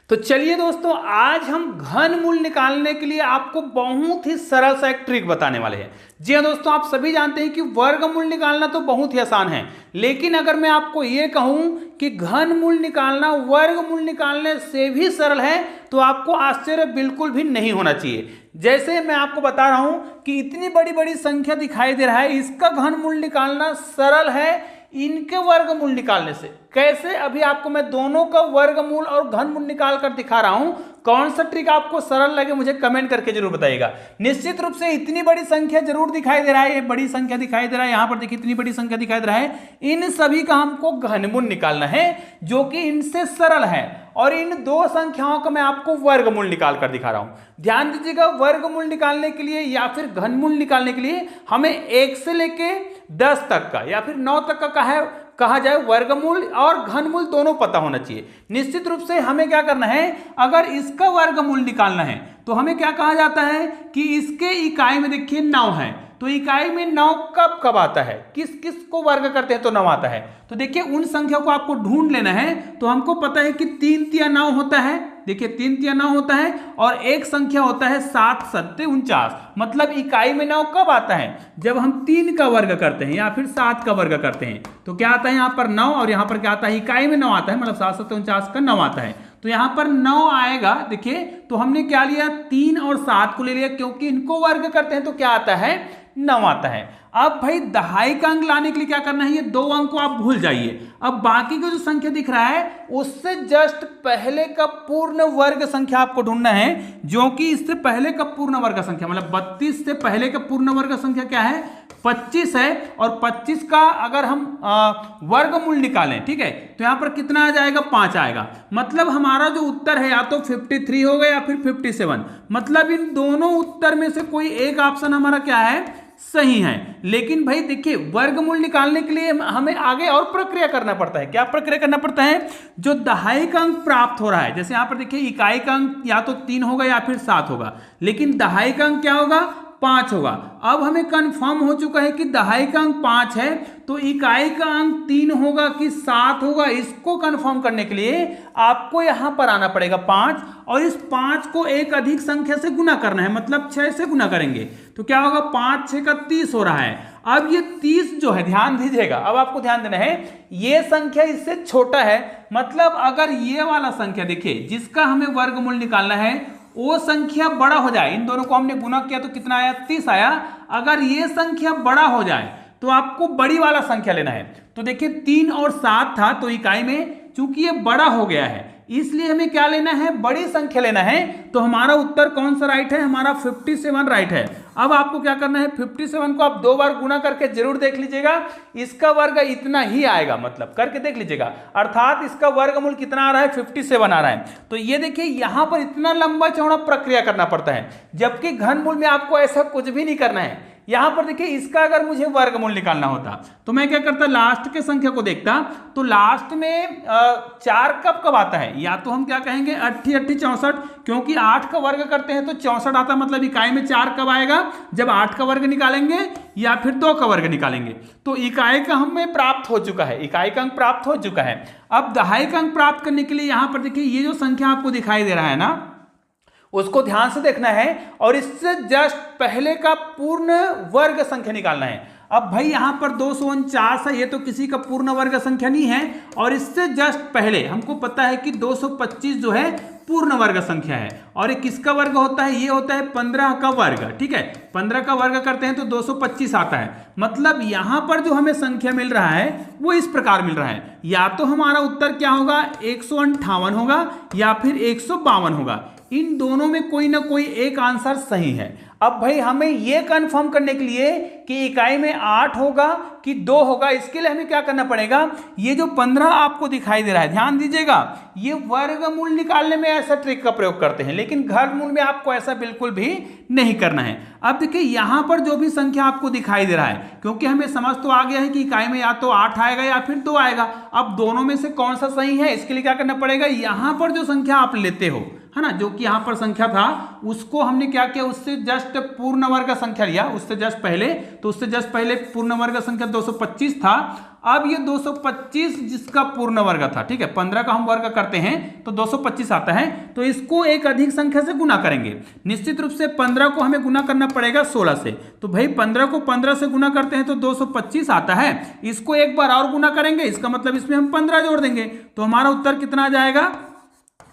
तो चलिए दोस्तों, आज हम घनमूल निकालने के लिए आपको बहुत ही सरल सा एक ट्रिक बताने वाले हैं। जी हाँ दोस्तों, आप सभी जानते हैं कि वर्गमूल निकालना तो बहुत ही आसान है, लेकिन अगर मैं आपको ये कहूं कि घनमूल निकालना वर्गमूल निकालने से भी सरल है तो आपको आश्चर्य बिल्कुल भी नहीं होना चाहिए। जैसे मैं आपको बता रहा हूं कि इतनी बड़ी बड़ी संख्या दिखाई दे रहा है, इसका घनमूल निकालना सरल है इनके वर्गमूल निकालने से। कैसे, अभी आपको मैं दोनों का वर्गमूल और घनमूल निकाल कर दिखा रहा हूं। कौन सा ट्रिक आपको सरल लगे मुझे कमेंट करके जरूर बताइएगा। निश्चित रूप से इतनी बड़ी संख्या जरूर दिखाई दे रहा है, ये बड़ी संख्या दिखाई दे रहा है, यहां पर देखिए इतनी बड़ी संख्या दिखाई दे रहा है। इन सभी का हमको घनमूल निकालना है जो कि इनसे सरल है, और इन दो संख्याओं का मैं आपको वर्गमूल निकाल कर दिखा रहा हूं। ध्यान दीजिएगा, वर्गमूल निकालने के लिए या फिर घनमूल निकालने के लिए हमें 1 से लेके 10 तक का या फिर 9 तक का कहा जाए वर्गमूल और घनमूल दोनों पता होना चाहिए। निश्चित रूप से हमें क्या करना है, अगर इसका वर्गमूल निकालना है तो हमें क्या कहा जाता है कि इसके इकाई में देखिए 9 है, तो इकाई में 9 कब कब आता है, किस किस को वर्ग करते हैं तो 9 आता है। तो देखिए उन संख्या को आपको ढूंढ लेना है। तो हमको पता है कि 3 तिया 9 होता है, देखिए 3 तिया 9 होता है, और एक संख्या होता है 7 सत्ते 49। मतलब इकाई में 9 कब आता है, जब हम 3 का वर्ग करते हैं या फिर 7 का वर्ग करते हैं। तो क्या आता है यहाँ पर 9, और यहाँ पर क्या आता है, इकाई में 9 आता है, मतलब 7 सत्ते 49 का 9 आता है। तो यहाँ पर 9 आएगा। देखिए तो हमने क्या लिया, 3 और 7 को ले लिया, क्योंकि इनको वर्ग करते हैं तो क्या आता है, 9 आता है। अब भाई दहाई का अंक लाने के लिए क्या करना है, ये 2 अंक को आप भूल जाइए। अब बाकी का जो संख्या दिख रहा है उससे जस्ट पहले का पूर्ण वर्ग संख्या आपको ढूंढना है, जो कि इससे पहले का पूर्ण वर्ग संख्या, मतलब 32 से पहले का पूर्ण वर्ग संख्या क्या है, 25 है। और 25 का अगर हम वर्गमूल निकालें, ठीक है, तो यहां पर कितना आ जाएगा, 5 आएगा। मतलब हमारा जो उत्तर है या तो 53 होगा या फिर 57। मतलब इन दोनों उत्तर में से कोई एक ऑप्शन हमारा क्या है, सही है। लेकिन भाई देखिए, वर्गमूल निकालने के लिए हमें आगे और प्रक्रिया करना पड़ता है। क्या प्रक्रिया करना पड़ता है, जो दहाई का अंक प्राप्त हो रहा है, जैसे यहां पर देखिए इकाई का अंक या तो 3 होगा या फिर 7 होगा, लेकिन दहाई का अंक क्या होगा, 5 होगा। अब हमें कंफर्म हो चुका है कि दहाई का अंक 5 है, तो इकाई का अंक 3 होगा कि 7 होगा, इसको कंफर्म करने के लिए आपको यहां पर आना पड़ेगा 5, और इस 5 को एक अधिक संख्या से गुना करना है, मतलब 6 से गुना करेंगे तो क्या होगा, 5 6 का 30 हो रहा है। अब ये 30 जो है, ध्यान दीजिएगा, अब आपको ध्यान देना है, ये संख्या इससे छोटा है। मतलब अगर ये वाला संख्या देखिए जिसका हमें वर्गमूल निकालना है वो संख्या बड़ा हो जाए, इन दोनों को हमने गुना किया तो कितना आया, 30 आया। अगर ये संख्या बड़ा हो जाए तो आपको बड़ी वाला संख्या लेना है। तो देखिए 3 और 7 था, तो इकाई में चूंकि ये बड़ा हो गया है इसलिए हमें क्या लेना है, बड़ी संख्या लेना है। तो हमारा उत्तर कौन सा राइट है, हमारा 57 राइट है। अब आपको क्या करना है, 57 को आप 2 बार गुना करके जरूर देख लीजिएगा, इसका वर्ग इतना ही आएगा, मतलब करके देख लीजिएगा, अर्थात इसका वर्गमूल कितना आ रहा है, 57 आ रहा है। तो ये देखिए यहां पर इतना लंबा चौड़ा प्रक्रिया करना पड़ता है, जबकि घनमूल में आपको ऐसा कुछ भी नहीं करना है। यहां पर देखिए इसका अगर मुझे वर्गमूल निकालना होता तो मैं क्या करता, लास्ट के संख्या को देखता। तो लास्ट में 4 कब कब आता है, या तो हम क्या कहेंगे 8 8 64, क्योंकि 8 का वर्ग करते हैं तो 64 आता है। मतलब इकाई में 4 कब आएगा, जब 8 का वर्ग निकालेंगे या फिर 2 का वर्ग निकालेंगे। तो इकाई का हमें प्राप्त हो चुका है, इकाई का अंक प्राप्त हो चुका है। अब दहाई का अंक प्राप्त करने के लिए यहां पर देखिए ये जो संख्या आपको दिखाई दे रहा है ना, उसको ध्यान से देखना है, और इससे जस्ट पहले का पूर्ण वर्ग संख्या निकालना है। अब भाई यहां पर 249 है, ये तो किसी का पूर्ण वर्ग संख्या नहीं है, और इससे जस्ट पहले हमको पता है कि 225 जो है पूर्ण वर्ग संख्या है। और ये किसका वर्ग होता है, ये होता है 15 का वर्ग, ठीक है, 15 का वर्ग करते हैं तो 225 आता है। मतलब यहां पर जो हमें संख्या मिल रहा है वो इस प्रकार मिल रहा है, या तो हमारा उत्तर क्या होगा, 158 होगा या फिर 152 होगा। इन दोनों में कोई ना कोई एक आंसर सही है। अब भाई हमें यह कंफर्म करने के लिए कि इकाई में 8 होगा कि 2 होगा, इसके लिए हमें क्या करना पड़ेगा, ये जो 15 आपको दिखाई दे रहा है, ध्यान दीजिएगा, ये वर्गमूल निकालने में ऐसा ट्रिक का प्रयोग करते हैं, लेकिन घनमूल में आपको ऐसा बिल्कुल भी नहीं करना है। अब देखिए यहां पर जो भी संख्या आपको दिखाई दे रहा है, क्योंकि हमें समझ तो आ गया है कि इकाई में या तो 8 आएगा या फिर 2 आएगा। अब दोनों में से कौन सा सही है, इसके लिए क्या करना पड़ेगा, यहां पर जो संख्या आप लेते हो, है ना, जो कि यहाँ पर संख्या था उसको हमने क्या किया, उससे जस्ट पूर्ण वर्ग संख्या लिया, उससे जस्ट पहले, तो उससे जस्ट पहले पूर्ण वर्ग संख्या 225 था। अब ये 225 जिसका पूर्ण वर्ग था, ठीक है, 15 का हम वर्ग करते हैं तो 225 आता है, तो इसको एक अधिक संख्या से गुना करेंगे। निश्चित रूप से 15 को हमें गुना करना पड़ेगा 16 से, तो भाई 15 को 15 से गुना करते हैं तो 225 आता है। इसको एक बार और गुना करेंगे, इसका मतलब इसमें हम 15 जोड़ देंगे, तो हमारा उत्तर कितना आ जाएगा,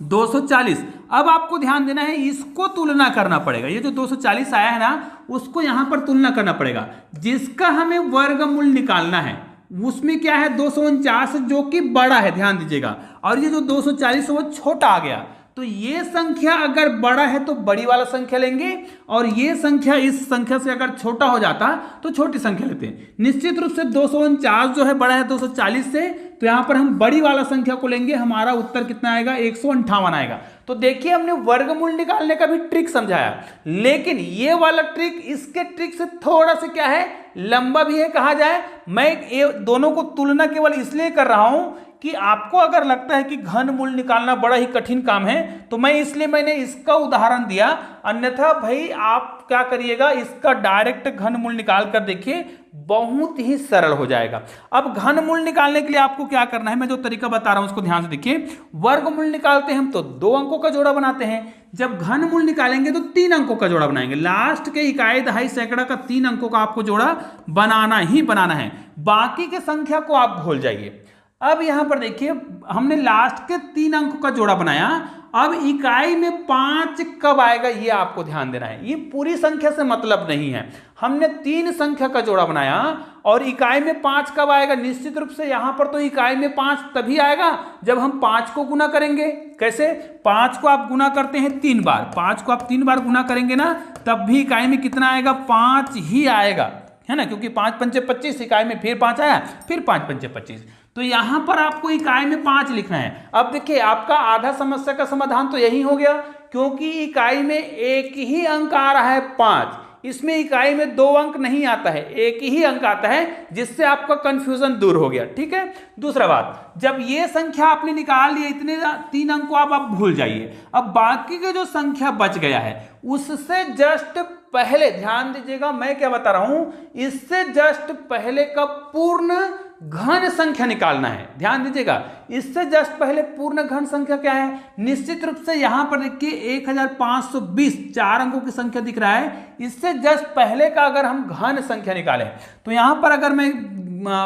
240। अब आपको ध्यान देना है, इसको तुलना करना पड़ेगा, ये जो 240 आया है ना उसको यहां पर तुलना करना पड़ेगा, जिसका हमें वर्गमूल निकालना है उसमें क्या है 249 जो कि बड़ा है, ध्यान दीजिएगा, और ये जो 240 वो छोटा आ गया। तो ये संख्या अगर बड़ा है तो बड़ी वाला संख्या लेंगे, और ये संख्या इस संख्या से अगर छोटा हो जाता तो छोटी संख्या लेते हैं। निश्चित रूप से 249 जो है बड़ा है 240 से, तो यहां पर हम बड़ी वाला संख्या को लेंगे, हमारा उत्तर कितना आएगा, 158 आएगा। तो देखिए हमने वर्गमूल निकालने का भी ट्रिक समझाया, लेकिन ये वाला ट्रिक इसके ट्रिक से थोड़ा सा क्या है, लंबा भी है कहा जाए। मैं ये दोनों को तुलना केवल इसलिए कर रहा हूं कि आपको अगर लगता है कि घनमूल निकालना बड़ा ही कठिन काम है, तो मैंने इसका उदाहरण दिया, अन्यथा भाई आप क्या करिएगा, इसका डायरेक्ट घनमूल निकाल कर देखिए, बहुत ही सरल हो जाएगा। अब घनमूल निकालने के लिए आपको क्या करना है, मैं जो तरीका बता रहा हूं उसको ध्यान से देखिए। वर्गमूल निकालते हैं हम तो 2 अंकों का जोड़ा बनाते हैं, जब घनमूल निकालेंगे तो 3 अंकों का जोड़ा बनाएंगे। लास्ट के इकाई दहाई सैकड़ा का 3 अंकों का आपको जोड़ा बनाना ही बनाना है, बाकी के संख्या को आप भूल जाइए। अब यहां पर देखिए हमने लास्ट के 3 अंकों का जोड़ा बनाया, अब इकाई में 5 कब आएगा ये आपको ध्यान देना है, ये पूरी संख्या से मतलब नहीं है। हमने 3 संख्या का जोड़ा बनाया और इकाई में 5 कब आएगा, निश्चित रूप से यहां पर तो इकाई में 5 तभी आएगा जब हम 5 को गुना करेंगे। कैसे, 5 को आप गुना करते हैं 3 बार, 5 को आप 3 बार गुना करेंगे ना, तब भी इकाई में कितना आएगा, 5 ही आएगा, है ना, क्योंकि 5 पंचे 25, इकाई में फिर 5 आया, फिर 5 पंचे 25, तो यहां पर आपको इकाई में 5 लिखना है। अब देखिए आपका आधा समस्या का समाधान तो यही हो गया, क्योंकि इकाई में एक ही अंक आ रहा है 5, इसमें इकाई में 2 अंक नहीं आता है, एक ही अंक आता है, जिससे आपका कंफ्यूजन दूर हो गया। ठीक है, दूसरा बात, जब ये संख्या आपने निकाल ली, इतने 3 अंक को आप भूल जाइए। अब बाकी के जो संख्या बच गया है उससे जस्ट पहले, ध्यान दीजिएगा मैं क्या बता रहा हूं, इससे जस्ट पहले का पूर्ण घन संख्या निकालना है। ध्यान दीजिएगा, इससे जस्ट पहले पूर्ण घन संख्या क्या है, निश्चित रूप से यहां पर देखिए 1520 4 अंकों की संख्या दिख रहा है, इससे जस्ट पहले का अगर हम घन संख्या निकालें तो यहां पर अगर मैं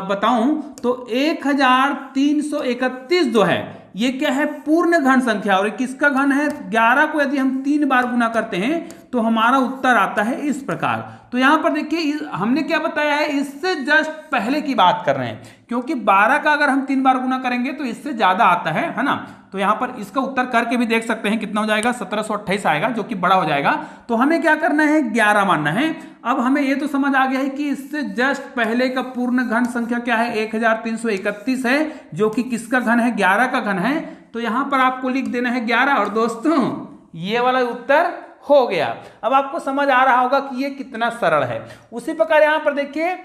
बताऊं तो 1331 जो है ये क्या है, पूर्ण घन संख्या, और किसका घन है, 11 को यदि हम 3 बार गुना करते हैं तो हमारा उत्तर आता है इस प्रकार। तो यहां पर देखिए हमने क्या बताया है, इससे जस्ट पहले की बात कर रहे हैं, क्योंकि 12 का अगर हम 3 बार गुना करेंगे तो इससे ज्यादा आता है ना। तो यहां पर इसका उत्तर करके भी देख सकते हैं कितना हो जाएगा, 1728 आएगा, जो कि बड़ा हो जाएगा। तो हमें क्या करना है, 11 मानना है। अब हमें यह तो समझ आ गया है कि इससे जस्ट पहले का पूर्ण घन संख्या क्या है, 1331 है, जो कि किसका घन है, 11 का घन है। तो यहां पर आपको लिख देना है 11, और दोस्तों ये वाला उत्तर हो गया। अब आपको समझ आ रहा होगा कि ये कितना सरल है। उसी प्रकार यहां पर देखिए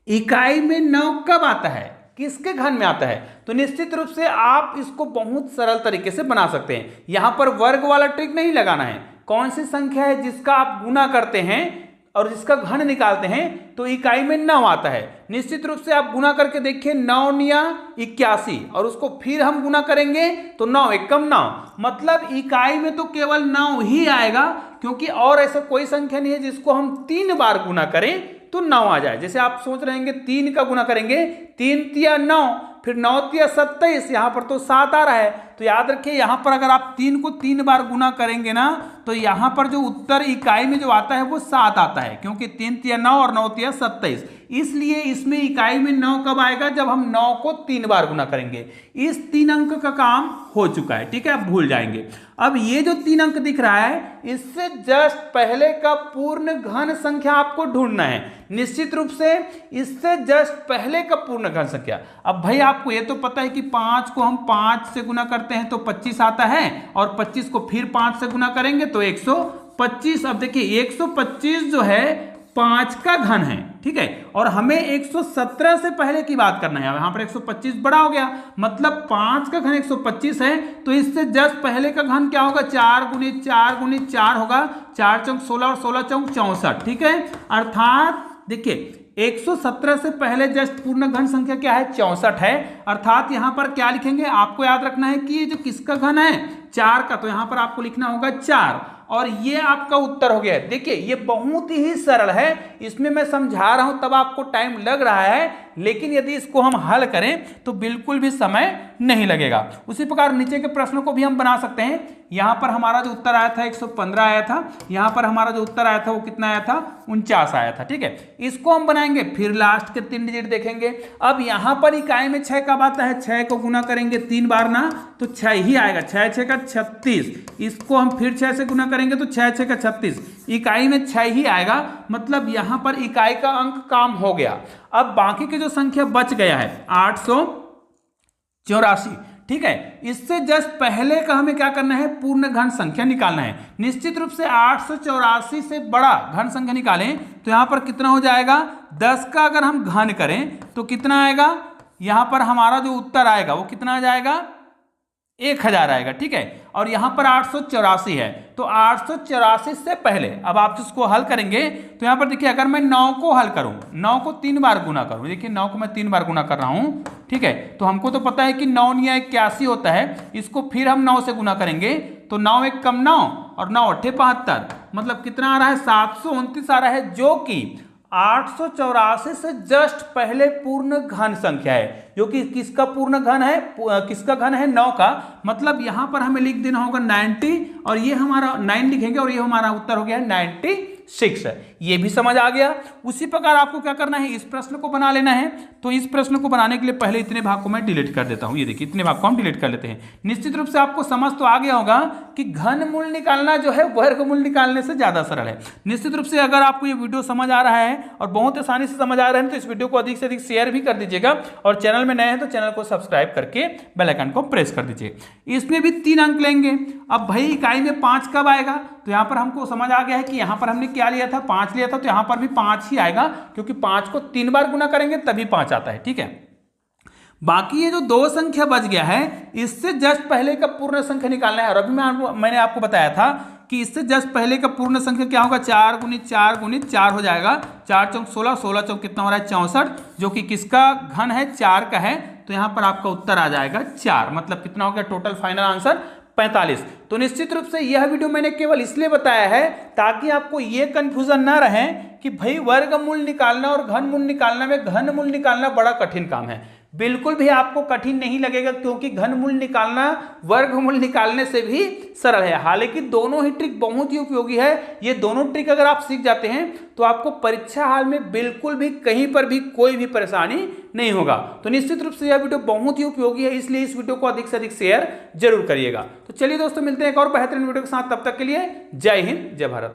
इकाई में 9 कब आता है, किसके घन में आता है, तो निश्चित रूप से आप इसको बहुत सरल तरीके से बना सकते हैं। यहां पर वर्ग वाला ट्रिक नहीं लगाना है, कौन सी संख्या है जिसका आप गुना करते हैं और जिसका घन निकालते हैं तो इकाई में 9 आता है। निश्चित रूप से आप गुना करके देखिए, 9 निया 81, और उसको फिर हम गुना करेंगे तो 9 एकम 9, मतलब इकाई में तो केवल 9 ही आएगा, क्योंकि और ऐसा कोई संख्या नहीं है जिसको हम 3 बार गुना करें तो 9 आ जाए। जैसे आप सोच रहे हैं 3 का गुना करेंगे, 3 तिया 9, फिर 9 तिया 27, यहां पर तो 7 आ रहा है। तो याद रखिए यहां पर अगर आप 3 को 3 बार गुना करेंगे ना तो यहां पर जो उत्तर इकाई में जो आता है वो 7 आता है, क्योंकि 3 तिया 9 और 9 तिया 27, इसलिए इसमें इकाई में 9 कब आएगा, जब हम 9 को 3 बार गुना करेंगे। इस 3 अंक का काम हो चुका है, ठीक है, आप भूल जाएंगे। अब ये जो 3 अंक दिख रहा है, इससे जस्ट पहले का पूर्ण घन संख्या आपको ढूंढना है। निश्चित रूप से इससे जस्ट पहले का पूर्ण घन संख्या, अब भाई आपको ये तो पता है कि 5 को हम 5 से गुना करते हैं तो 25 आता है, और 25 को फिर 5 से गुना करेंगे तो 125। अब देखिए 125 जो है 5 का घन है, ठीक है। और हमें 117 से पहले की बात करना है। यहाँ पर 125 बड़ा हो गया, मतलब 5 का घन 125 है, तो इससे जस्ट पहले का घन क्या होगा, 4 गुणित 4 गुणित 4 होगा, 4 चौक 16 और 16 चौक 64, ठीक है। अर्थात देखिए 117 से पहले जस्ट पूर्ण घन संख्या क्या है, 64 है। अर्थात यहां पर क्या लिखेंगे, आपको याद रखना है कि ये जो किसका घन है, 4 का, तो यहां पर आपको लिखना होगा 4, और ये आपका उत्तर हो गया है। देखिए ये बहुत ही सरल है, इसमें मैं समझा रहा हूं तब आपको टाइम लग रहा है, लेकिन यदि इसको हम हल करें तो बिल्कुल भी समय नहीं लगेगा। उसी प्रकार नीचे के प्रश्नों को भी हम बना सकते हैं। यहां पर हमारा जो उत्तर आया था 115 आया था, यहां पर हमारा जो उत्तर आया था वो कितना आया था, 49 आया था, ठीक है। इसको हम बनाएंगे, फिर लास्ट के 3 डिजिट देखेंगे। अब यहां पर इकाई में 6 कब आता है, 6 को गुना करेंगे 3 बार ना, तो 6 ही आएगा, 6 6 का 36। इसको हम फिर 6 से गुना करेंगे तो 6 6 का 36, इकाई में 6 ही आएगा, मतलब यहां पर इकाई का अंक काम हो गया। अब बाकी की जो संख्या बच गया है 884, ठीक है, इससे जस्ट पहले का हमें क्या करना है, पूर्ण घन संख्या निकालना है। निश्चित रूप से 884 से बड़ा घन संख्या निकालें तो यहां पर कितना हो जाएगा, 10 का अगर हम घन करें तो कितना आएगा, यहां पर हमारा जो उत्तर आएगा वो कितना आ जाएगा, 1000 आएगा, ठीक है। और यहां पर 884 है, तो 884 से पहले अब आप इसको हल करेंगे तो यहां पर देखिए, अगर मैं 9 को हल करूं, 9 को 3 बार गुना करूं, देखिए 9 को मैं 3 बार गुना कर रहा हूं, ठीक है, तो हमको तो पता है कि 9 × 81 होता है। इसको फिर हम 9 से गुना करेंगे तो 9 1 कम 9 और 9 8 72, मतलब कितना आ रहा है, 729 आ रहा है, जो कि 884 से जस्ट पहले पूर्ण घन संख्या है, जो कि किसका पूर्ण घन है, किसका घन है, 9 का। मतलब यहां पर हमें लिख देना होगा 90, और ये हमारा 9 लिखेंगे, और ये हमारा उत्तर हो गया 96। ये भी समझ आ गया। उसी प्रकार आपको क्या करना है, इस प्रश्न को बना लेना है। तो इस प्रश्न को बनाने के लिए पहले इतने भाग को मैं डिलीट कर देता हूं। ये देखिए इतने भाग को हम डिलीट कर लेते हैं। निश्चित रूप से आपको समझ तो आ गया होगा कि घनमूल निकालना जो है वर्गमूल निकालने से ज्यादा सरल है। निश्चित रूप से अगर आपको ये वीडियो समझ आ रहा है और बहुत आसानी से समझ आ रहा है तो इस वीडियो को अधिक से अधिक शेयर भी कर दीजिएगा, और चैनल में नए हैं तो चैनल को सब्सक्राइब करके बेल आइकन को प्रेस कर दीजिए। इसमें भी 3 अंक लेंगे। अब भाई इकाई में 5 कब आएगा, तो यहां पर हमको समझ आ गया है कि यहां पर हमने क्या लिया था, 5 लिया था, तो यहां पर भी 5 ही आएगा, क्योंकि 5 को 3 बार गुना करेंगे तभी 5 आता है, ठीक है। बाकी ये जो 2 संख्या बच गया है, इससे जस्ट पहले का पूर्ण संख्या निकालना है। और अभी मैंने आपको बताया था कि इससे जस्ट पहले का पूर्ण संख्या क्या होगा, 4 गुणित 4 गुणित 4 हो जाएगा, 4 चौक 16, 16 चौक कितना हो रहा है, 64, जो कि किसका घन है, 4 का है। तो यहां पर आपका उत्तर आ जाएगा 4, मतलब कितना हो गया, टोटल फाइनल आंसर 45। तो निश्चित रूप से यह वीडियो मैंने केवल इसलिए बताया है ताकि आपको यह कंफ्यूजन ना रहे कि भाई वर्गमूल निकालना और घनमूल निकालना में घनमूल निकालना बड़ा कठिन काम है। बिल्कुल भी आपको कठिन नहीं लगेगा, क्योंकि घनमूल निकालना वर्गमूल निकालने से भी सरल है। हालांकि दोनों ही ट्रिक बहुत ही उपयोगी है। ये दोनों ट्रिक अगर आप सीख जाते हैं तो आपको परीक्षा हाल में बिल्कुल भी कहीं पर भी कोई भी परेशानी नहीं होगा। तो निश्चित रूप से यह वीडियो बहुत ही उपयोगी है, इसलिए इस वीडियो को अधिक से अधिक शेयर जरूर करिएगा। तो चलिए दोस्तों, मिलते हैं एक और बेहतरीन वीडियो के साथ, तब तक के लिए जय हिंद, जय भारत।